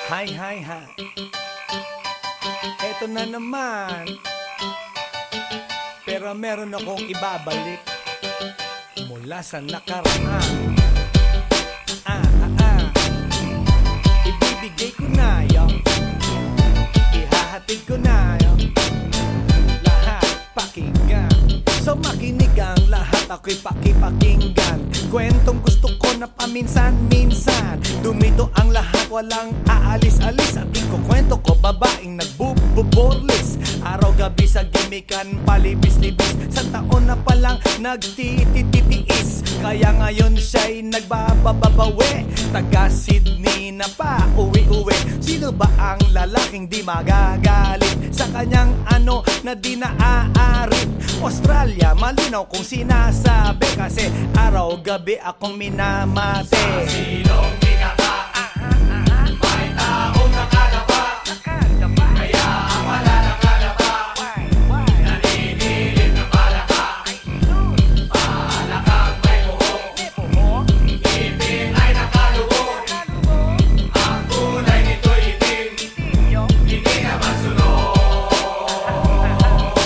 Hi, hi, hi. Eto na naman. Pero meron akong ibabalik mula sa nakaraan. Ibibigay ko na yun. Ihahatid ko na yun. Lahat pakinggan. So makinig ang lahat, ako'y pakipakinggan. Kwentong gusto ko na paminsan-minsan. Dumito ang lahat, walang aalis-alis. At ikukwento ko, babaeng nagbububorlis. Araw-gabi sa gimikan, palibis-libis. Sa taon na palang nagtititiis. Kaya ngayon siya'y nagbababawi. Taga Sydney na pa, uwi-uwi. Sino ba ang lalaking di magagalit sa kanyang ano na di naaarit? Australia, malinaw kung sinasabi. Kasi araw-gabi akong minamate. Sa silong di kaka, may taong nakalapa. Kaya ang wala nakalapa, naninilig na palaka. Palakang may buhok, ipin ay nakalubog. Ang kulay nito'y itim, hindi na masunod.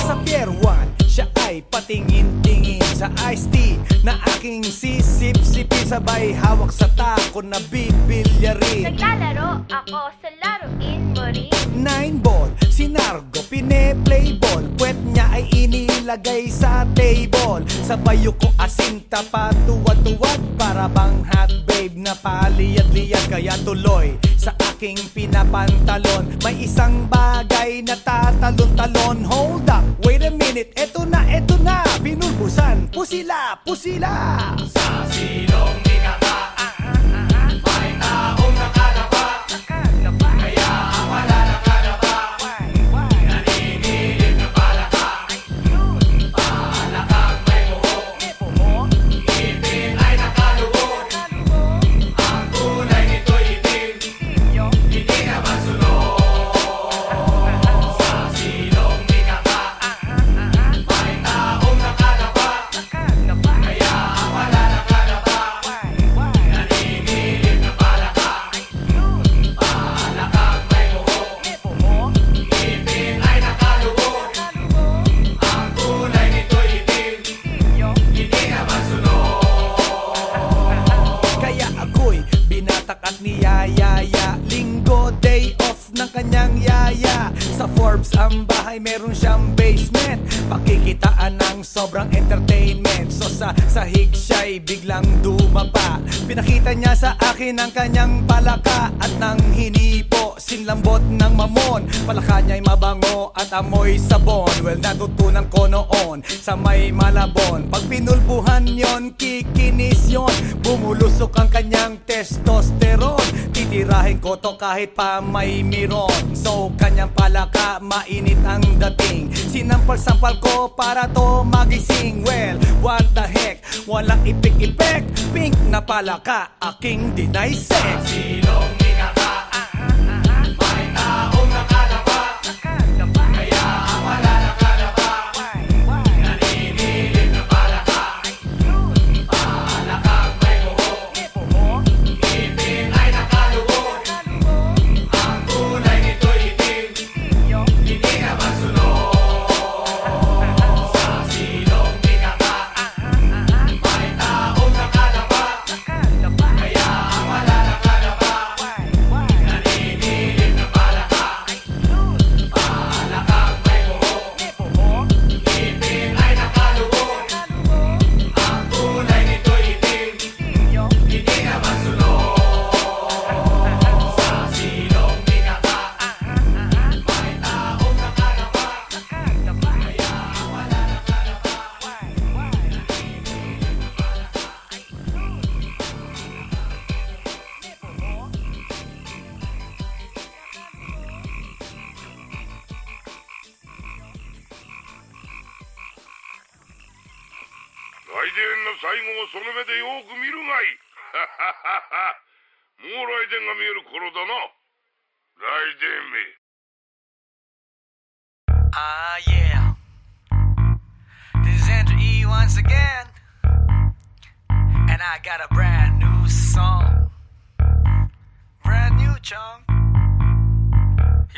Sa Pier 1, siya ay patingin-tingin sa iced tea na aking sisip-sipin. Sabay hawak sa tako na bibilyarin. Naglalaro ako sa laruin mo rin. 9 ball, si Nargo pine-play ball. Puwet niya ay inilagay sa table. Sabay ko asinta pa tuwad-tuwad. Para bang hot babe na paliyad-liyad. Kaya tuloy sa aking pinapantalon may isang bagay na tatalon-talon. Hold up, wait a minute, eto na, pinulbusan, pusila, pusila. Sa silong di kaka, may taong nakalapa. Kaya ang wala nakalapa, naninilig na palaka. Palakang may buhok, ipin ay nakalubog. Ang kulay nito'y itim, hindi na masunod. Sa silong di kaka, may taong nakalapa. Kaya ang wala nakalapa, naninilig na palaka. Palakang may buhok, ipin ay nakalubog. Ang kulay nito'y itim, hindi na masunod. Kaya ako'y binatak at niyayaya. Linggo, day off ng kanyang yaya. Sa Forbes ang bahay, meron siyang basement. Pakikitaan ng sobrang entertainment. So sa sahig siya'y biglang dumapa. Pinakita niya sa akin ang kanyang palaka. At nang hinipo, sinlambot ng mamon. Palaka niya'y mabango at amoy sabon. Well, natutunan ko noon sa may Malabon. Pag pinulbuhan yon, kikinis yon. Bumulusok ang kanyang testosterone. Titirahin ko to kahit pa may miron. So kanyang palaka, mainit ang dating. Sinampal-sampal ko para to magising. Well, what the heck, walang ipik-ipek. Pink na palaka, aking dinaysek. Silong di kaka, may taong nakalapa. Kaya ang wala nakalapa, naninilig na palaka. Palakang may buhok, ipin ay nakalubog. Ang kulay nito'y itim, hindi na masunod. Sa silong di kaka, may taong nakalapa. Kaya ang wala nakalapa, naninilig na palaka. Palakang may buhok, ipin ay nakalubog. Ang kulay nito'y itim, hindi na masunod. Sa silong di kaka, may taong nakalapa. Kaya ang wala nakalapa, naninilig na palaka.来電の最後をその目でよく見るがいい。もう来電が見える頃だな。来電め。Ah, yeah. This is Andrew E once again. And I got a brand new song. Brand new, chong.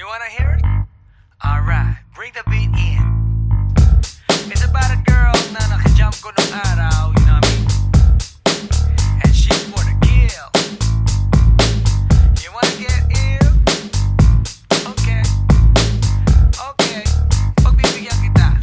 You wanna hear it? Alright, bring the beat in. It's about a girl na nakajump ko nung araw, you know what I mean? And she's for the kill. You wanna get ill? Okay. Okay. Pagbibigyan kita.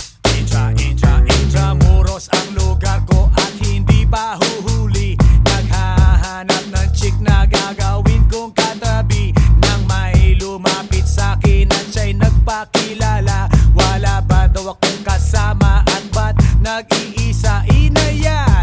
Intramuros ang lugar ko at hindi pa huhuli. Naghahanap ng chick na gagawin kong katabi. Nang may lumapit sa'kin at siya'y nagpakilala. Wala ba daw akong kasama at ba't nag-iisa inaya?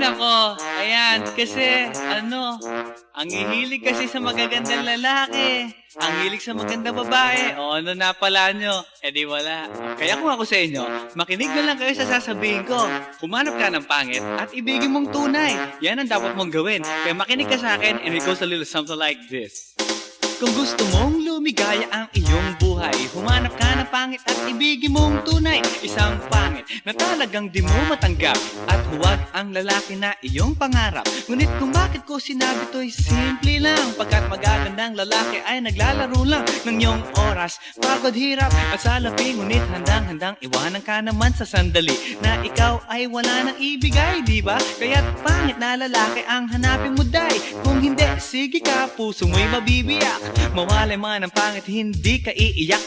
nako. Ayan, kasi ang hihilig kasi sa magagandang lalaki. Ang hilig sa magandang babae. O ano na pala nyo? Eh di wala. Kaya kung ako sa inyo, makinig na lang kayo sa sasabihin ko. Humanap ka ng pangit at ibigin mong tunay. Yan ang dapat mong gawin. Kaya makinig ka sa akin and it goes a little something like this. Kung gusto mong lumigaya ang iyong buhay, humanap ka ng pangit at ibigin mong tunay. Isang pangit na talagang di mo matanggap, at huwag ang lalaki na iyong pangarap. Ngunit kung bakit ko sinabi to'y simple lang, pagkat magagandang lalaki ay naglalaro lang ng iyong oras, pagod, hirap at salapi. Ngunit handang-handang iwanan ka naman sa sandali na ikaw ay wala nang ibigay, di ba? Kaya't pangit na lalaki ang hanapin mo, day. Kung hindi, sige ka, puso mo'y mabibiyak. Mawalay man ang pangit, hindi ka iiyak.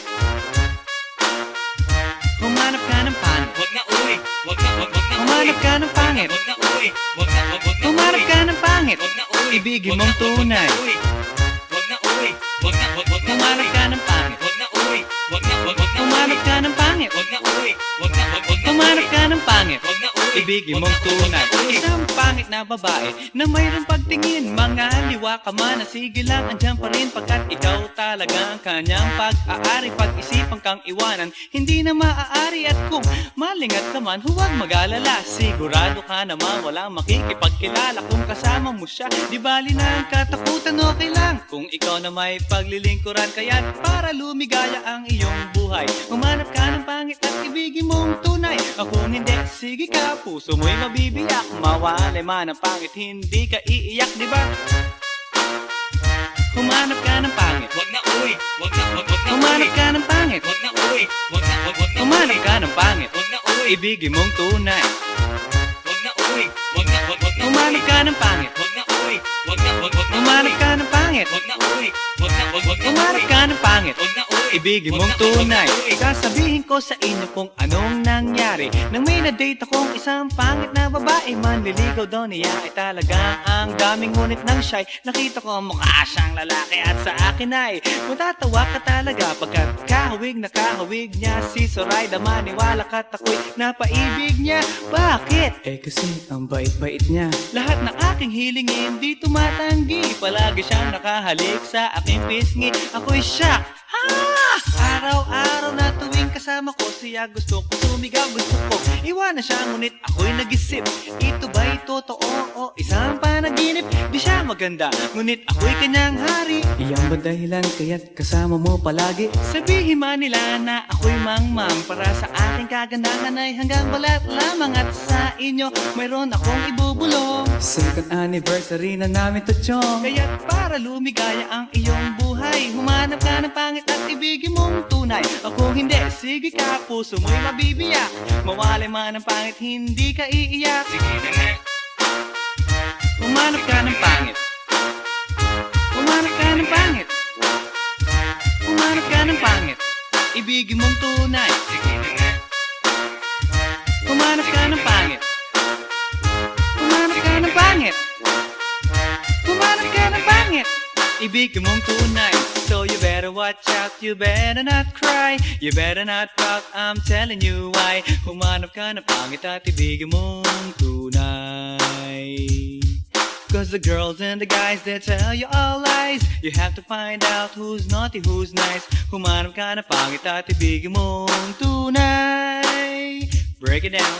Humanap ka ng pangit. Wag na uy, wag na Humanap ka ng pangit. Wag na uy, wag na Humanap ka ng pangit. Wag na uy, Ibigin mong tunay. Wag na uy, wag na Humanap ka ng pangit. Wag na uy, wag na Humanap ka ng pangit. Wag na uy, wag na Humanap ka ng pangit. Wag na uy, Ibigin mong tunay. Isang pangit na babae na mayroong pagtingin, mga liwa ka man, sige lang, andyan pa rin, pagkat ikaw talaga ang kanyang pag-aari. Pag-isipan kang iwanan, hindi na maaari. At kung malingat ka man, huwag mag-alala, sigurado ka naman walang makikipagkilala kung kasama mo siya. Di bali na ang katakutan, okay lang kung ikaw na may paglilingkuran. Kaya't para lumigaya ang iyong buhay, humanap ka ng pangit at ibigin mong tunay. Kung hindi, sige ka, puso mo'y mabibiyak. Mawalay man ang pangit, hindi ka iiyak, di ba? Humanap ka ng pangit. Wag na uy, wag na Humanap ka ng pangit. Wag na uy, wag na Humanap ka ng pangit. Wag na uy, Ibigin mong tunay. wag na uy, wag na Humanap ka ng pangit. Wag na uy, wag na Humanap ka ng pangit. Wag na uy, wag na Humanap ka ng pangit. Wag na uy, Ibigin mong tunay. Sasabihin ko sa inyo kung anong nangyari nang may na-date akong isang pangit na babae. Manliligaw daw niya ay talagang ang daming, ngunit nang shy, nakita ko mukha siyang lalaki at sa akin ay matatawa ka talaga, pagkat kahawig na kahawig niya si Soraya. Maniwala ka't ako'y napaibig niya. Bakit? Eh kasi ang bait-bait niya. Lahat ng aking hilingin di tumatanggi, palagi siyang nakahalik sa aking pisngi. Ako'y shock. Araw-araw na tuwing kasama ko siya, gusto ko sumigaw, gusto ko iwanan siya, ngunit ako'y nag-isip, ito ba'y totoo o isang panaginip? Di siya maganda, ngunit ako'y kanyang hari. Iyan ba dahilan kaya't kasama mo palagi? Sabihin man nila na ako'y mangmang, para sa aking kagandahan ay hanggang balat lamang. At sa inyo mayroon akong ibubulong, second anniversary na namin to, chong. Kaya't para lumigaya ang iyong buhay, humanap ka ng pangit at ibigin mong tunay. Kung hindi, sige ka, puso mo'y mabibiyak. Mawalay man ang pangit, hindi ka iiyak. sige na nga. Humanap ka ng pangit. Humanap ka ng pangit. Humanap ka ng pangit. Ibigin mong tunay. Sige na nga. Humanap ka ng pangit. Humanap ka ng pangit. Humanap ka ng pangit. Ibigin mong tunay. So you better watch out, you better not cry, you better not pout, I'm telling you why. Humanap ka ng pangit at ibigin mong tunay. Cause the girls and the guys, they tell you all lies. You have to find out who's naughty, who's nice. Humanap ka ng pangit at ibigin mong tunay. Break it down.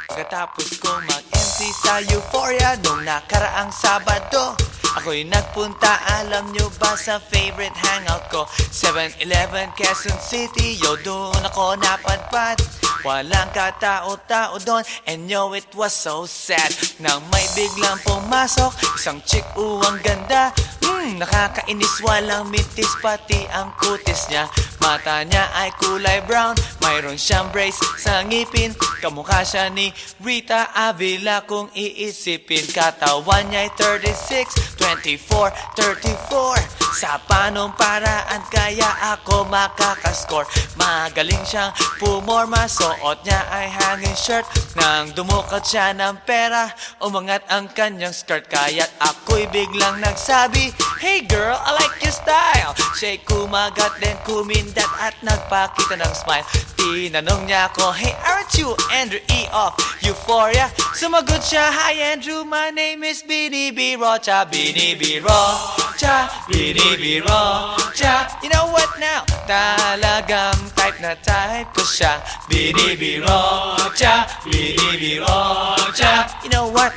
Pagkatapos kong mag-MC sa Euphoria nung nakaraang Sabado, ako'y nagpunta, alam nyo ba, sa favorite hangout ko, 7-Eleven, Quezon City. Yo, doon ako napadpad, walang katao-tao doon, and yo, it was so sad nang may biglang pumasok isang chick, ang ganda. Nakakainis, walang mintis, pati ang kutis niya. Mata niya ay kulay brown, mayroon siyang brace sa ngipin. Kamukha siya ni Rita Avila kung iisipin. Katawan niya ay 36, 24, 34. Sa panong paraan kaya ako makakascore? Magaling siyang pumorma, suot niya ay hanging shirt. Nang dumukot siya ng pera, umangat ang kanyang skirt. Kaya't ako'y biglang nagsabi, "Hey girl, I like your style." Siya'y kumagat, then kumindat at nagpakita ng smile. Tinanong niya ako, "Hey, aren't you Andrew E. of Euphoria?" Sumagot siya, "Hi Andrew, my name is Bini B. Rocha." Bini B. Rocha, Bini B. Rocha. You know what now? Talagang type na type ko siya. Bini B. Rocha, Bini B. Rocha. You know what?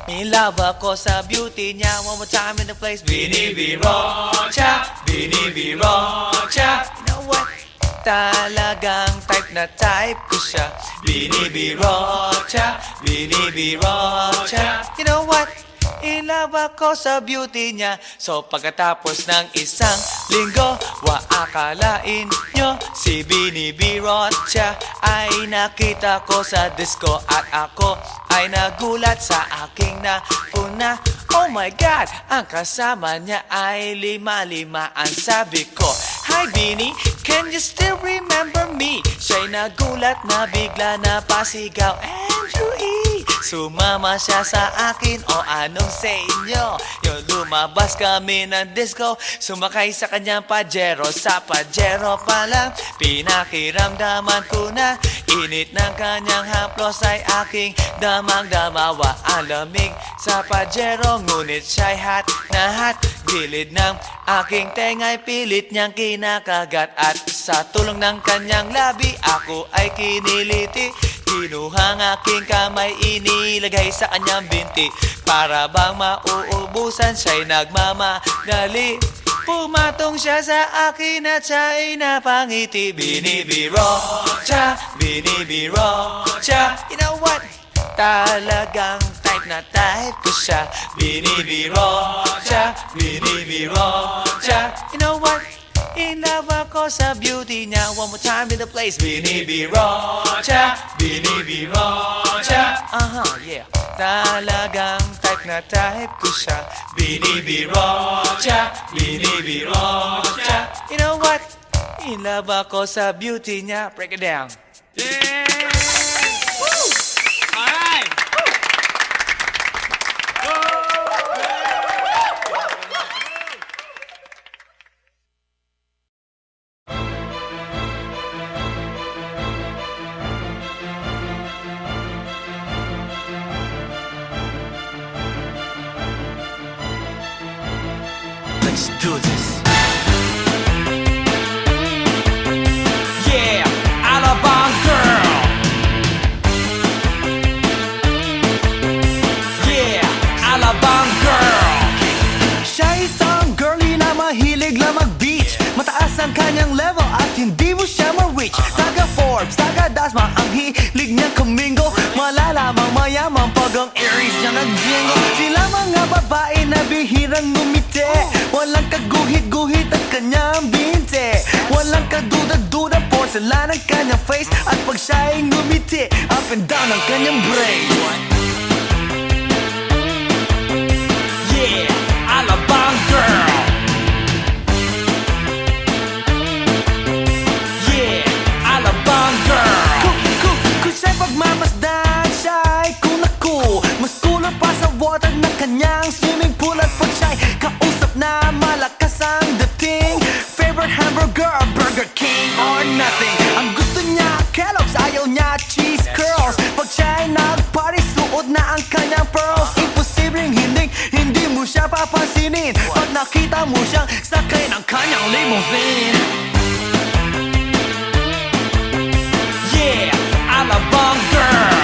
In love ako sa beauty niya. One more time in the place. Bini B. Rocha, Bini B. Rocha. You know what? Talagang type na type ko siya. Bini B. Rocha, Bini B. Rocha. You know what? In love ako sa beauty niya. So pagkatapos ng isang linggo, akalain nyo si Bini B. Rocha ay nakita ko sa disco. At ako ay nagulat sa aking napuna. Oh my God, ang kasama niya ay lima-limaan. Sabi ko, "Hi Bini, can you still remember me?" Siya'y nagulat na bigla na pasigaw, "Andrew E." Sumama siya sa akin, o anong sa inyo? Yung lumabas kami ng disco, sumakay sa kanyang Pajero. Sa Pajero pa lang, pinakiramdaman ko na init ng kanyang haplos ay aking damang-damawa. Ang lamig sa Pajero, ngunit siya'y hot na hot. Gilid ng aking tenga'y pilit niyang kinakagat. At sa tulong ng kanyang labi, ako ay kiniliti. Kinuhang aking kamay, inilagay sa kanyang binti. Para bang mauubusan, siya'y nagmamadali. Pumatong siya sa akin at siya'y napangiti. Bini B. Rocha, Bini B. Rocha. You know what? Talagang type na type ko siya. Bini B. Rocha, Bini B. Rocha. You know what? In love ako sa beauty niya. One more time in the place. Bini B. Rocha, Bini B. Rocha. Yeah. Talagang type na type ko siya. Bini B. Rocha, Bini B. Rocha. You know what? In love ako sa beauty niya. Break it down. Yeah! Woo! Alright! Let's do this. Yeah, Alabang girl. Yeah, Alabang girl. Siya isang girlie na mahilig lang mag-beach. Mataas ang kanyang level at hindi mo siya ma-reach. Taga Forbes, taga Dasma, ang hilig niyang kumingo. Malalamang mayaman pag ang Aries niya nag-jingle. Sila mga babae na bihirang ngumiti. Walang kaguhit-guhit ang kanyang binte. Walang kaduda-duda, porcelain ang kanyang face. At pag siya'y ngumiti, up and down ang kanyang brain. Yeah, Alabang girl. Yeah, Alabang girl. Kung siya'y pagmamasdan, siya'y kunaku. Mas kulot pa sa water ng kanyang swimming pool. At pag siya'y kausap na malakas ang dating, favorite hamburger, Burger King or nothing. Ang gusto niya, Kellogg's, ayaw niya cheese curls. Pag siya'y nag-party, suot na ang kanyang pearls. Imposibleng hindi mo siya papansinin pag nakita mo siyang sakay ng kanyang limousine. Yeah, Alabang girl.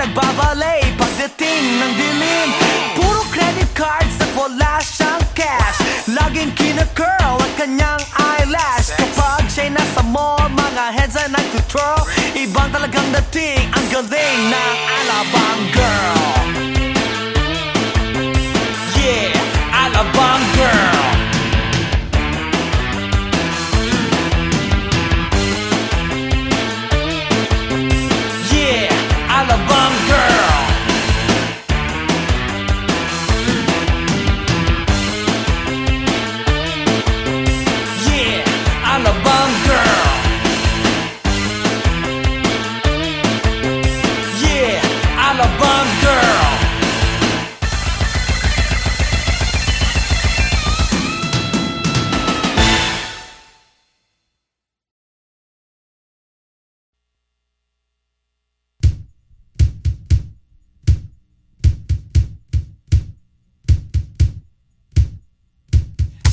nagbabalay pagdating ng dilim. Puro credit cards at wala siyang cash. Laging kina-curl ang kanyang eyelash. Kapag siya'y nasa mall, mga heads ay nag-twirl. Ibang talagang dating, ang galing ng Alabang girl. Yeah, Alabang girl. Yeah, Alabang girl. Yeah, Alabang girl. Yeah, Alabang girl.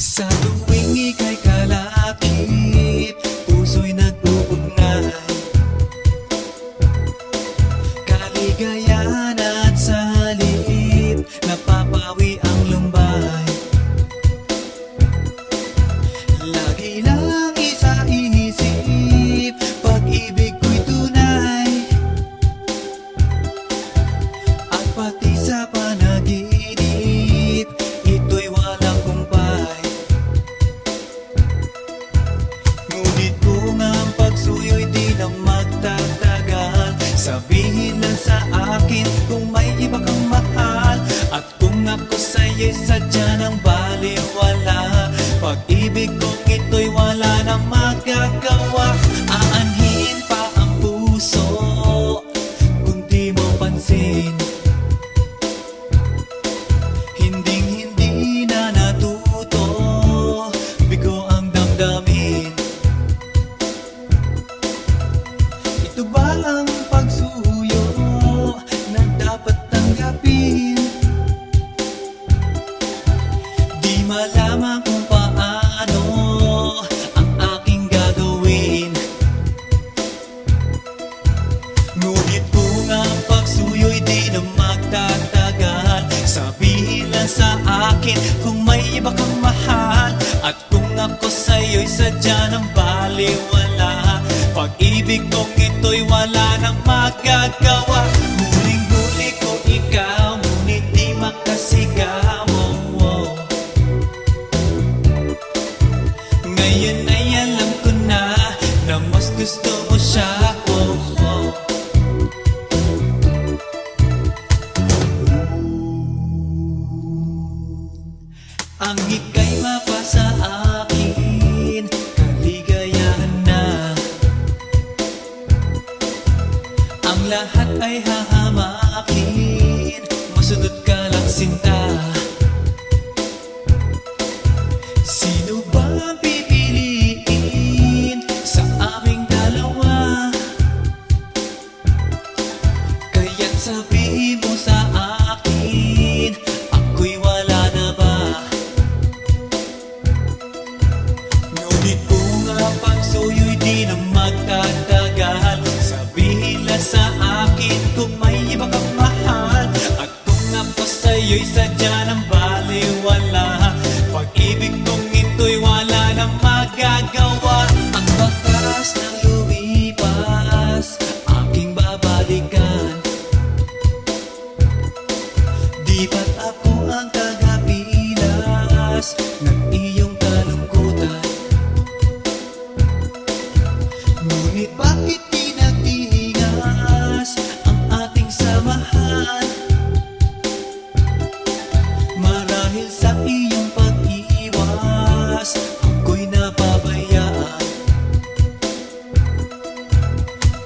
Sa tuwing ika'y kalakip, puso'y nag-uugnay. Kaligayahan at salip, napapawi ang lumbay. Lagi lang isa inisip, pag-ibig ko'y tunay. At pati sa panaginip, ito'y walang kumpay. Ngunit kung ang pagsuyo'y di na magtatagal, sabihin lang sa akin kung may iba kang mahal. At kung ako sa'yo'y sadya ng baliwala, pag-ibig kong ito'y wala nang magagawa. Aanhin pa ang puso kung di mo pansin. Hinding-hindi na natuto, bigo ang damdamin. Ito ba ang pagsuyo na dapat tanggapin? Di malaman kung paano ang aking gagawin. Ngunit kung ang pagsuyo'y di na magtatagal, sabihin lang sa akin kung may iba kang mahal. At kung ako sa'yo'y sadya ng baliwala, pag-ibig kong ito'y wala nang magagawa. Huling-huli ko ikaw, ngunit di makasigaw. Ngayon ay alam ko na mas gusto mo siya. Ang ika'y mapasa akin, kaligayahan na. Ang lahat ay hahamakin, masunod ka lang sinta. Sino ba ang pipiliin sa aming dalawa? Kaya't sabihin mo sa akin, ako'y wala na ba? Ngunit kung ang pagsuyo'y di na magtatagal, sabihin lang sa akin kung may iba kang mahal. At kung ako sa'yo'y sadya ng baliwala, pag-ibig kong ito'y wala nang magagawa. Ang batas ng lumipas, aking babalikan. Di ba't ako ang tagapilas ng iyong kalungkutan? Ngunit bakit di nagtingas ang ating samahan? Marahil sa iyong pag-iwas, ako'y napabayaan.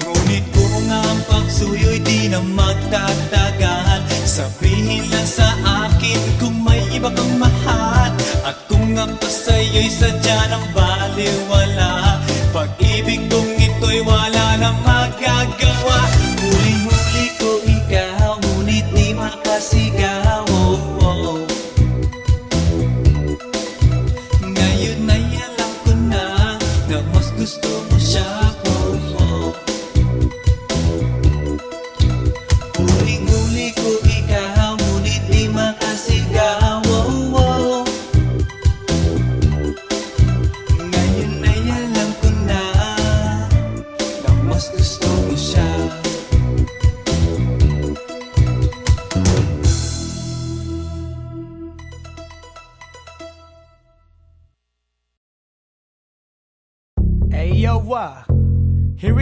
Ngunit kung ang pagsuyo'y di na magtatagal, sabihin lang sa akin kung may iba kang mahal. At kung ako sa'yo'y sadya ng baliwala, pag-ibig kong ito'y wala nang magagawa. Huling-huli ko ikaw, ngunit di makasigaw. Ngayon ay alam ko na mas gusto mo siya.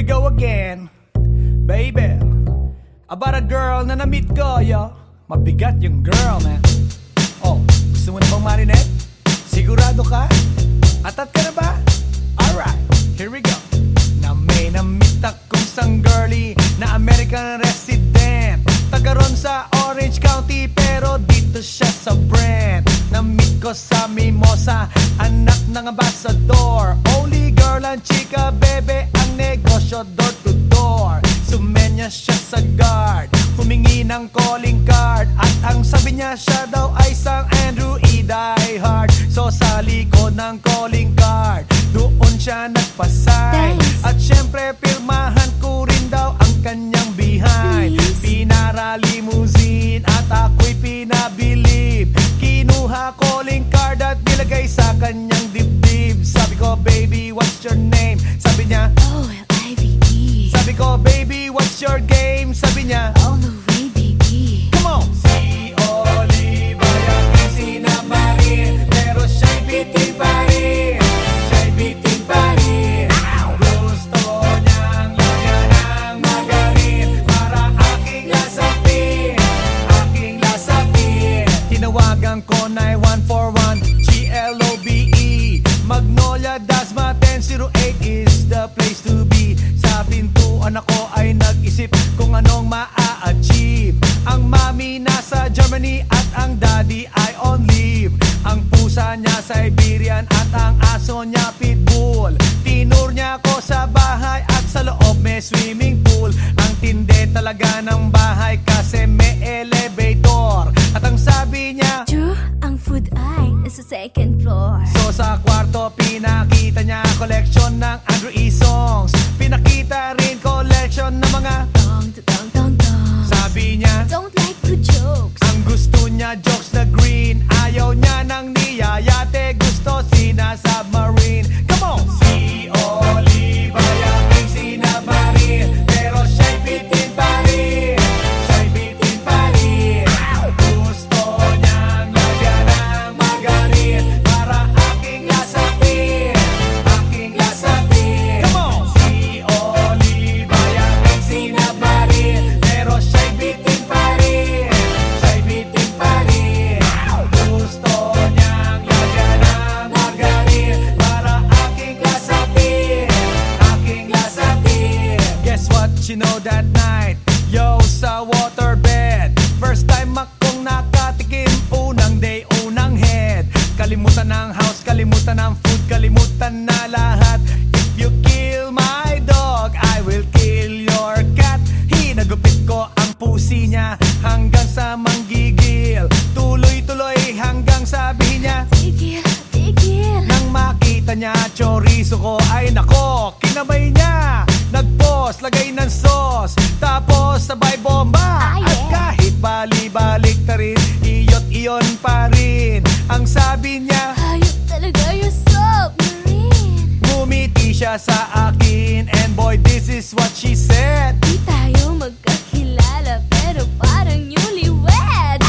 we go again. Baby, about a girl na na-meet ko, yo. Mabigat yung girl, man. Oh, gusto mo na bang marinet? Sigurado ka? Atat ka na ba? Alright, here we go. Na may na-meet akong isang girlie na American resident, taga ron sa Orange County pero dito siya sa Brent. Na-meet ko sa Mimosa, anak ng ambassador. Only girl ang chika, bebe, ang negosyo door to door. Sumenya siya sa guard, humingi ng calling card, at ang sabi niya siya daw ay isang Andrew E. Die Hard. So sa likod ng calling card, doon siya nagpasay. Thanks. At syempre pirmahan ko rin daw ang kanyang behind. Please. Pinara limousine at ako'y pinabilib. Kinuha calling card at nilagay sa kanyang dibdib. Sabi ko, baby, what's your name? Sabi niya, OLIVE. sabi ko, baby, what's your game? Sabi niya, All the way, baby. come on! Si Olive ay aking sinamarin, pero siya'y bitin pa rin. Siya'y bitin pa rin. Gusto niyang lagyan ng magarin para aking lasapin, aking lasapin. Tinawagan ko 9141 GLOBE Magnolia, Dasma 1008 is the place to be. Sa pintuan ako ay nag-isip kung anong maa-achieve. Ang mami nasa Germany at ang daddy ay on leave. Ang pusa niya Siberian at ang aso niya Pitbull. Tinur niya ako sa bahay at sa loob may swimming pool. Ang tindi talaga ng bahay kasi may elevator. At ang sabi niya, True, ang food ay nasa second floor. so sa kwarto pinakita niya collection ng Andrew E. songs. Pinakita rin collection ng mga Dong, dong, dong, dong. sabi niya. Don't like the jokes. Ang gusto niya jokes na green, ayaw niya ng niyayate, gusto sina-submarine. Come on! Si Olive ay aking sinabarin, pero siya'y bitin pa rin. Siya'y bitin pa rin. Gusto niyang lagyan ng magarin para aking lasapin, aking lasapin. Come on! Si Olive ay aking sinabarin, pero siya'y bitin pa rin. Siya'y bitin pa rin. Gusto niyang lagyan ng magarin para aking lasapin, aking lasapin. Guess what you know that night? Yo, sa waterbed, first time akong nakatikim. Unang day, unang head. Kalimutan ng house, kalimutan ng food, kalimutan na lahat. If you kill my dog, I will kill your cat. Hinagupit ko ang pusi niya hanggang sa manggigil. Tuloy-tuloy hanggang sabihin niya, Tigil, tigil. nang makita niya chorizo ko, ay nako, kinamay niya. Nagpos, lagay ng sauce, tapos sabay bomba. Ah, yeah. At kahit bali-balik ta rin, iyot iyon pa rin. Ang sabi niya, Hayop talaga yung submarine. ngumiti siya sa akin, and boy, this is what she said. Di tayo magkakilala pero parang newlywed.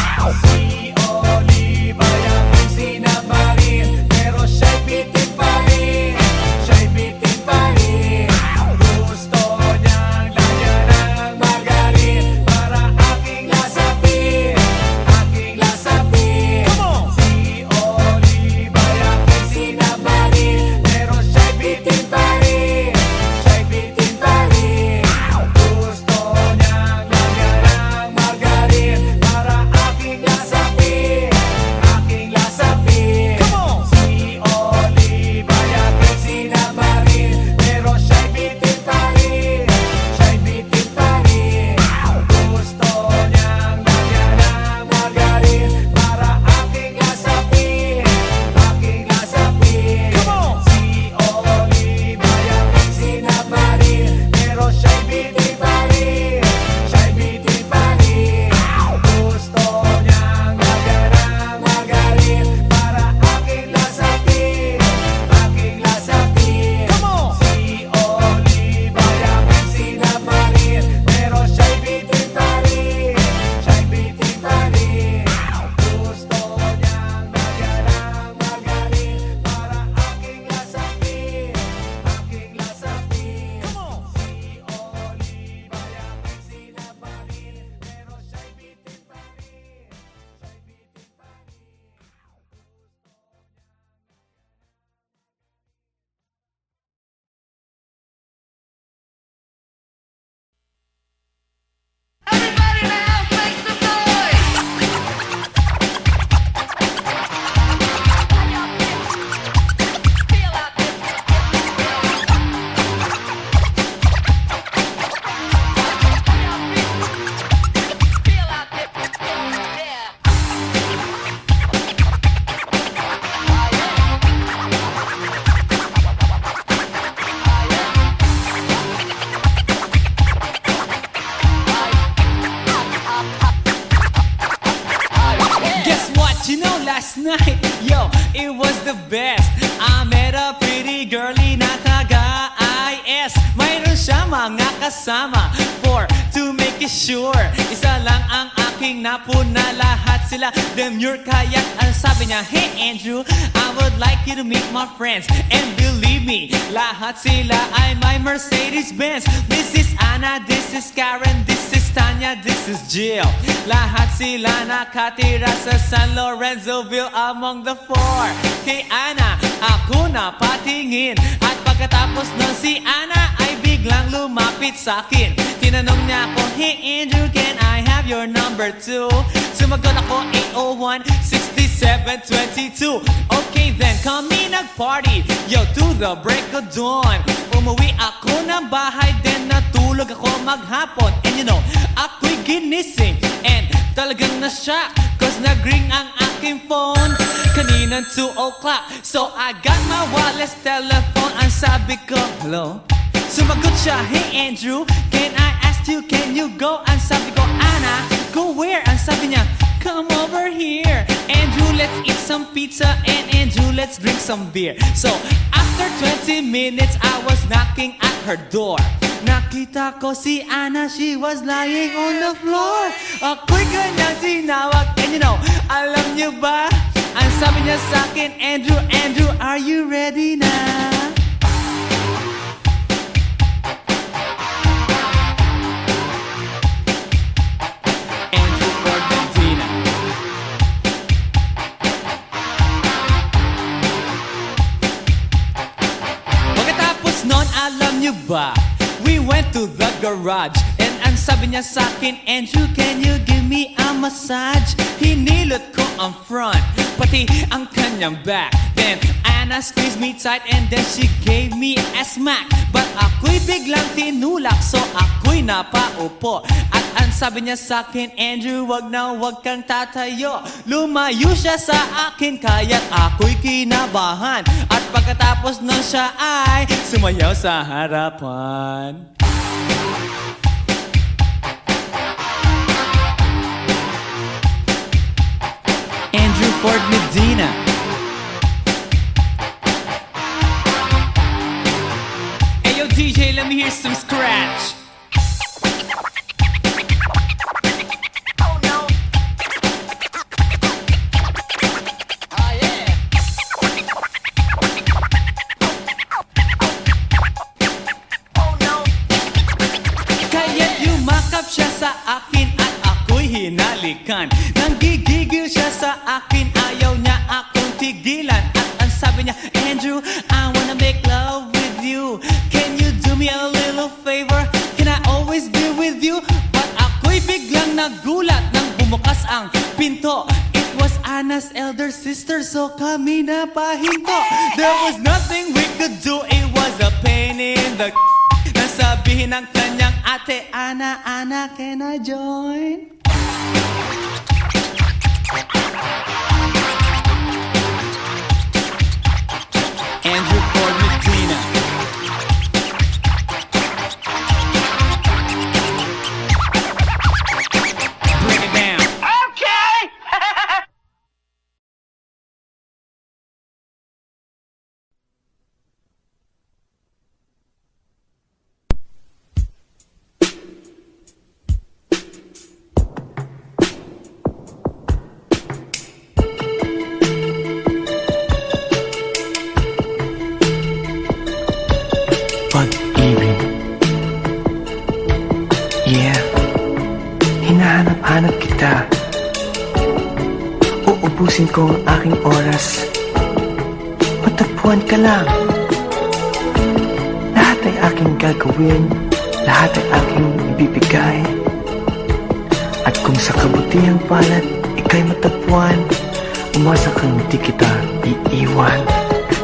Si Olive ay aking sinabarin, pero siya'y bitin pa rin. Siya'y bitin pa rin. Gusto niyang lagyan ng magarin para aking lasapin, aking lasapin. Come on! Si Olive ay aking sinabarin, pero siya'y bitin pa rin. Siya'y bitin pa rin. Gusto the best. I met a pretty girlie na taga-IS. Mayroon siya mga kasama to make it sure. Isa lang ang aking napuna, lahat sila demure. Kaya ang sabi niya, hey Andrew, I would like you to meet my friends. And believe me, lahat sila ay my Mercedes-Benz. This is Anna, this is Karen, this is Tanya, this is Jill. Lahat sila nakatira sa San Lorenzoville among the four. Kay Anna, ako na patingin. At pagkatapos nun si Anna ay biglang lumapit sa akin. Tinanong niya ako, hey Andrew, can I have your number too? Sumagot ako 801-6722. Okay then, kami nag-party, yo, to the break of dawn. Umuwi ako ng bahay, then natulog ako maghapon. And you know, ako'y ginising and talagang na-shock, cause nag-ring ang aking phone kaninang 2 o'clock. So I got my wireless telephone. Ang sabi ko, hello? Sumagot siya, hey Andrew, can I ask you, can you go? Ang sabi ko, Anna, go where? Ang sabi niya, come over here. Andrew, let's eat some pizza, and Andrew, let's drink some beer. So after 20 minutes, I was knocking at her door. Nakita ko si Anna, she was lying on the floor. Ako'y kanyang tinawag, and you know, alam niyo ba? Ang sabi niya sa akin, Andrew, Andrew, are you ready na? Andrew Ford Medina. Pagkatapos nun, alam niyo ba? We went to the garage, and ang sabi niya sa akin, Andrew, can you give me a massage? Hinilot ko ang front, pati ang kanyang back. Then Anna squeezed me tight, and then she gave me a smack. But ako'y biglang tinulak, so ako'y napaupo. At ang sabi niya sa akin, Andrew, wag na wag kang tatayo. Lumayo siya sa akin, kaya't ako'y kinabahan. At pagkatapos nun siya ay sumayaw sa harapan. Andrew Ford Medina. Hey yo DJ, let me hear some scratch. Kaya't yumakap siya sa akin at ako'y hinalikan. Nanggigigil siya sa akin, ayaw niya akong tigilan. At ang sabi niya, Andrew, I wanna make love with you. Can you do me a little favor? Can I always be with you? But ako'y biglang nagulat nang bumukas ang pinto. It was Anna's elder sister, so kami na pahinto. There was nothing we could do, it was a pain in the nasabihin ng kanyang ate, Anna, Anna, can I join? Andrew Ford Medina. Break it down. Okay! Pag-ibig. Yeah, hinahanap-hanap kita. Uubusin ko ang aking oras. Patagpuan ka lang. Lahat ay aking gagawin, lahat ay aking ibibigay. At kung sa kabutihang palad ika'y matagpuan, umasa kang di kita iiwan.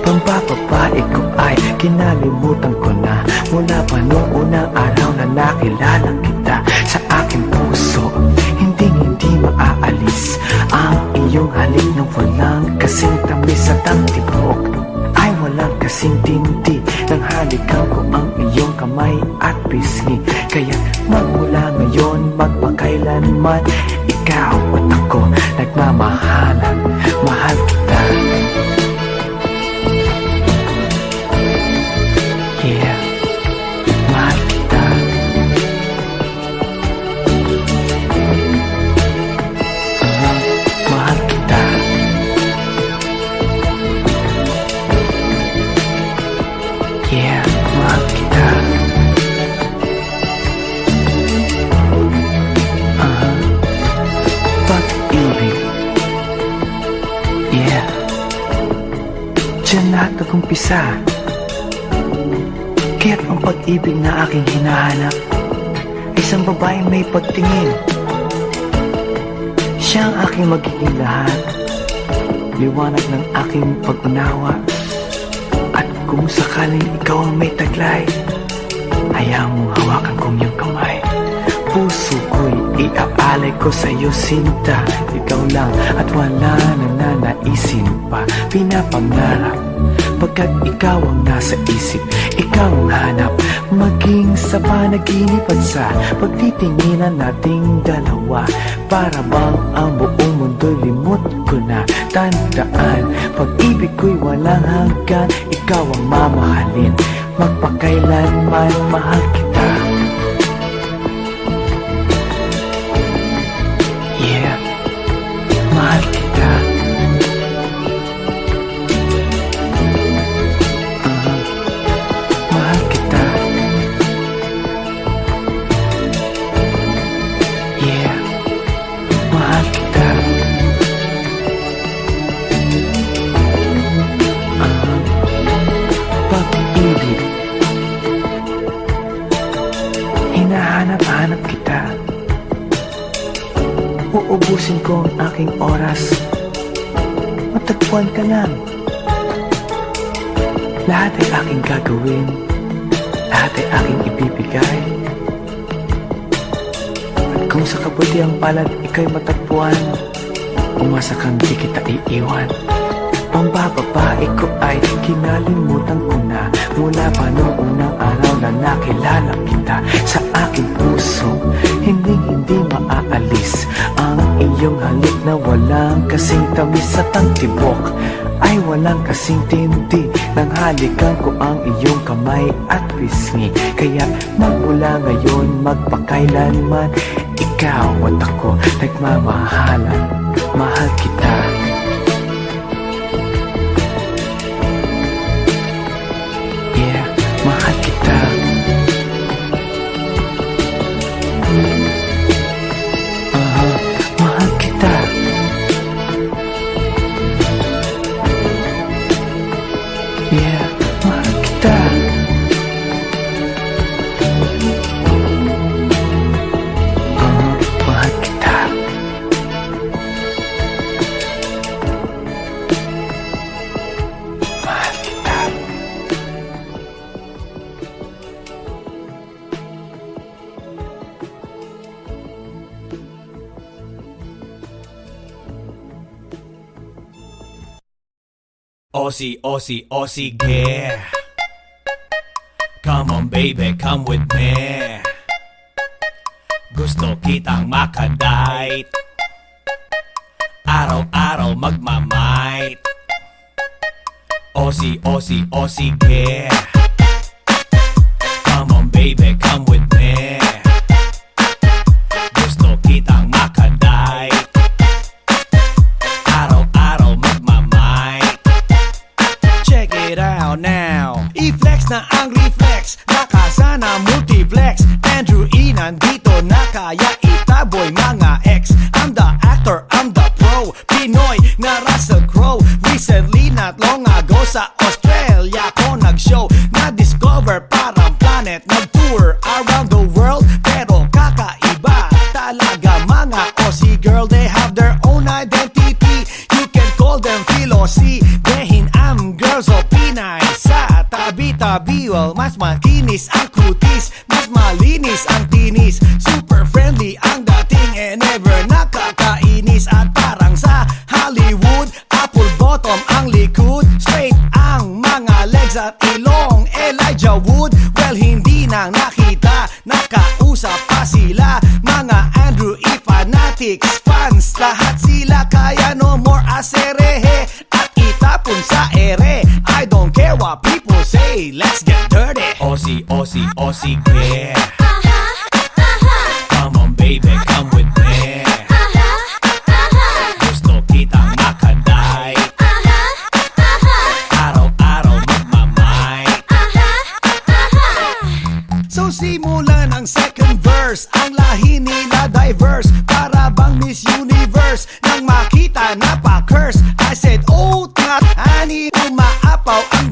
Pambababae ko ay kinalimutan ko na, mula pa noong unang araw na nakilala kita. Sa aking puso, hindi maaalis ang iyong halik na walang kasing tamis at ang tibok ay walang kasing tindi. Nang halikan ko ang iyong kamay at pisngi, kaya magmula ngayon magpakailanman, ikaw at ako nagmamahalan. Mahal kita. nagumpisa. Kaya't ang pag-ibig na aking hinahanap ay isang babaeng may pagtingin. Siya ang aking magiging lahat, liwanag ng aking pag-unawa. At kung sakaling ikaw ang may taglay, hayaan mong hawakan kong iyong kamay. Puso ko'y iaalay ko sa'yo, sinta. Ikaw lang at wala na nanaisin pa. Pinapangarap pagkat ikaw ang nasa isip, ikaw ang hanap. Maging sa panaginip at sa pagtitinginan nating dalawa. Para bang ang buong mundo limot ko na. Tandaan, pag-ibig ko'y walang hanggan. Ikaw ang mamahalin, magpakailanman mahal kita. Yeah, mahal kita. Mahal kita. Yeah, mahal kita. Pag-ibig, hinahanap-hanap kita. Uubusin ko ang aking oras, matagpuan ka lang. Lahat ay aking gagawin, lahat ay aking ibibigay. At kung sa kabutiang palad ikaw'y matagpuan, umasa kang di kita iiwan. Ang bababae ko ay kinalimutan ko na, mula pa noong unang araw na nakilala kita. Sa aking puso, hindi maaalis ang iyong halik na walang kasing tamis at ang tibok ay walang kasing tindi. Nang halikan ko ang iyong kamay at pisngi, kaya magmula ngayon magpakailanman, ikaw at ako nagmamahalan. Mahal kita. Yeah, mahal kita. Mahal kita. Yeah, mahal kita. Mahal kita. Mahal kita. Aussie, Aussie, Aussie, yeah. Come on baby, come with me. Gusto kitang makadite, araw-araw magmamight. Aussie, Aussie, Aussie, yeah. Come on baby, come with me. Gusto kitang makadite, araw-araw magmamight. Check it out now. I-flex na ang reflex, nakasa na multiplex. Andrew E nandito na kaya itaboy mga ex. I'm the actor, I'm the pro, Pinoy na Russell Crowe. Recently, not long ago sa Australia ko nag-show. Na-discover parang planet, nag-tour around the world. Pero kakaiba talaga mga Aussie girl. They have their own identity, you can call them Philo-C. Dehin am girls o Pinay. Sa tabi-tabi, well, mas makinis ang kutis, mas malinis ang tinis. Super friendly ang dating, eh never nakakainis. At parang sa Hollywood, apple bottom ang likod, straight ang mga legs at ilong. Elijah Wood, well, hindi nang nakita, nakausap pa sila. Mga Andrew E fanatics, fans, lahat sila. Kaya no more aserehe at itapon sa ere. I don't care what people say, let's get dirty. Aussie, Aussie, Aussie, yeah. Come on baby, come with me. Gusto kitang makadite, araw-araw magmamight. So simulan ang second verse, ang lahi nila diverse, para bang Miss Universe. Nang makita na pa-curse, I said, oh, not honey, umaapaw ang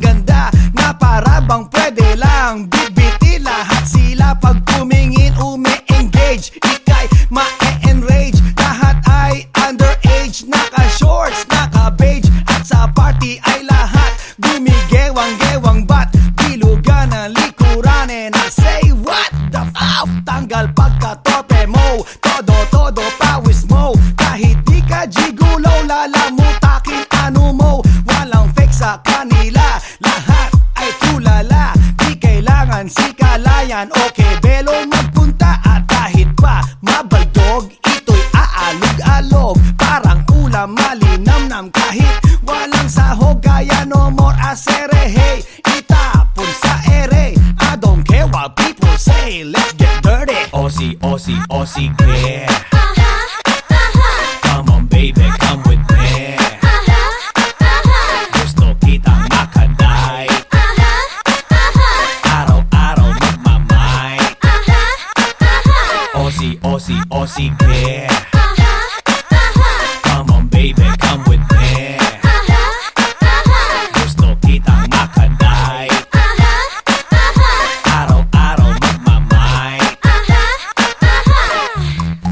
yan, okay, belong magpunta. At kahit pa mabaldog, ito'y aalog-alog. Parang ulam malinamnam kahit walang sahog. Kaya no more asere, hey, itapon sa ere. I don't care what people say, let's get dirty. Aussie, Aussie, Aussie, yeah. Come on baby, come with me. Gusto kitang makaday. Araw-araw magmamay. Aussie, Aussie, Aussie, yeah. Come on baby, come with me. Gusto kitang makaday. Araw-araw magmamay.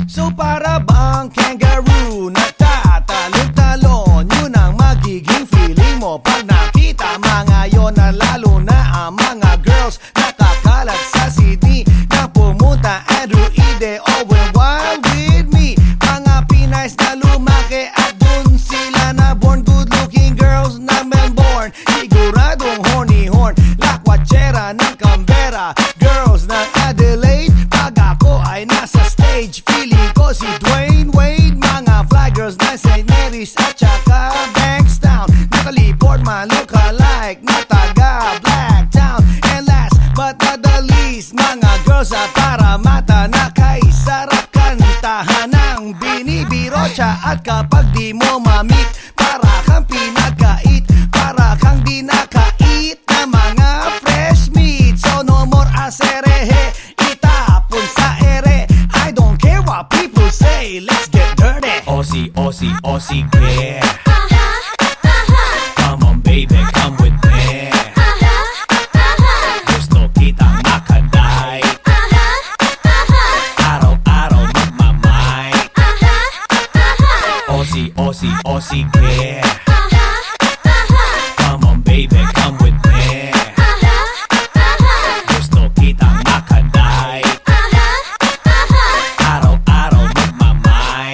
So para bang kangaroo nagtatalon-talon? Yun ang magiging feeling mo pag nakita mga yon. Na lalo na ang mga girls nakakalat sa CD na pumunta Andrew Ide over wild with me. Mga Pinays na lumaki at dun sila na born. Good looking girls na Melbourne, siguradong horny horn. Lakwachera ng Canberra, girls ng Adelaide. Pag ako ay nasa stage, feeling ko si Dwayne Wade. Mga flaggers na St. Mary's at saka Bankstown. Nakaliport man look-alike na taga Blacktown. And last but not the least, mga girls sa Paramata na kay sarap kantahan ng binibiro siya. At kapag di mo mamit, para kang pinagkait, para kang di nakait na mga fresh meat. So no more aserehe, itapon sa ere. I don't care what people say, let's get dirty. Aussie, Aussie, Aussie, yeah. Come on baby, come with me. Gusto kitang makaday. Araw-araw magmamay. Aussie, Aussie, Aussie, yeah. Come on baby, come with me. Gusto kitang makaday. Araw-araw magmamay.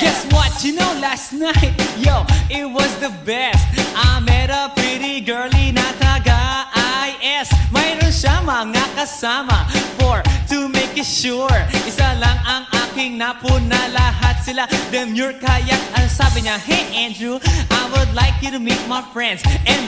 Guess what? You know, last night, yo, it was the best. I met a pretty girlie na taga-IS. Mayroon siya mga kasama to make it sure. Isa lang ang aking napuna, lahat sila demure. Kaya ang sabi niya, hey Andrew, I would like you to meet my friends. And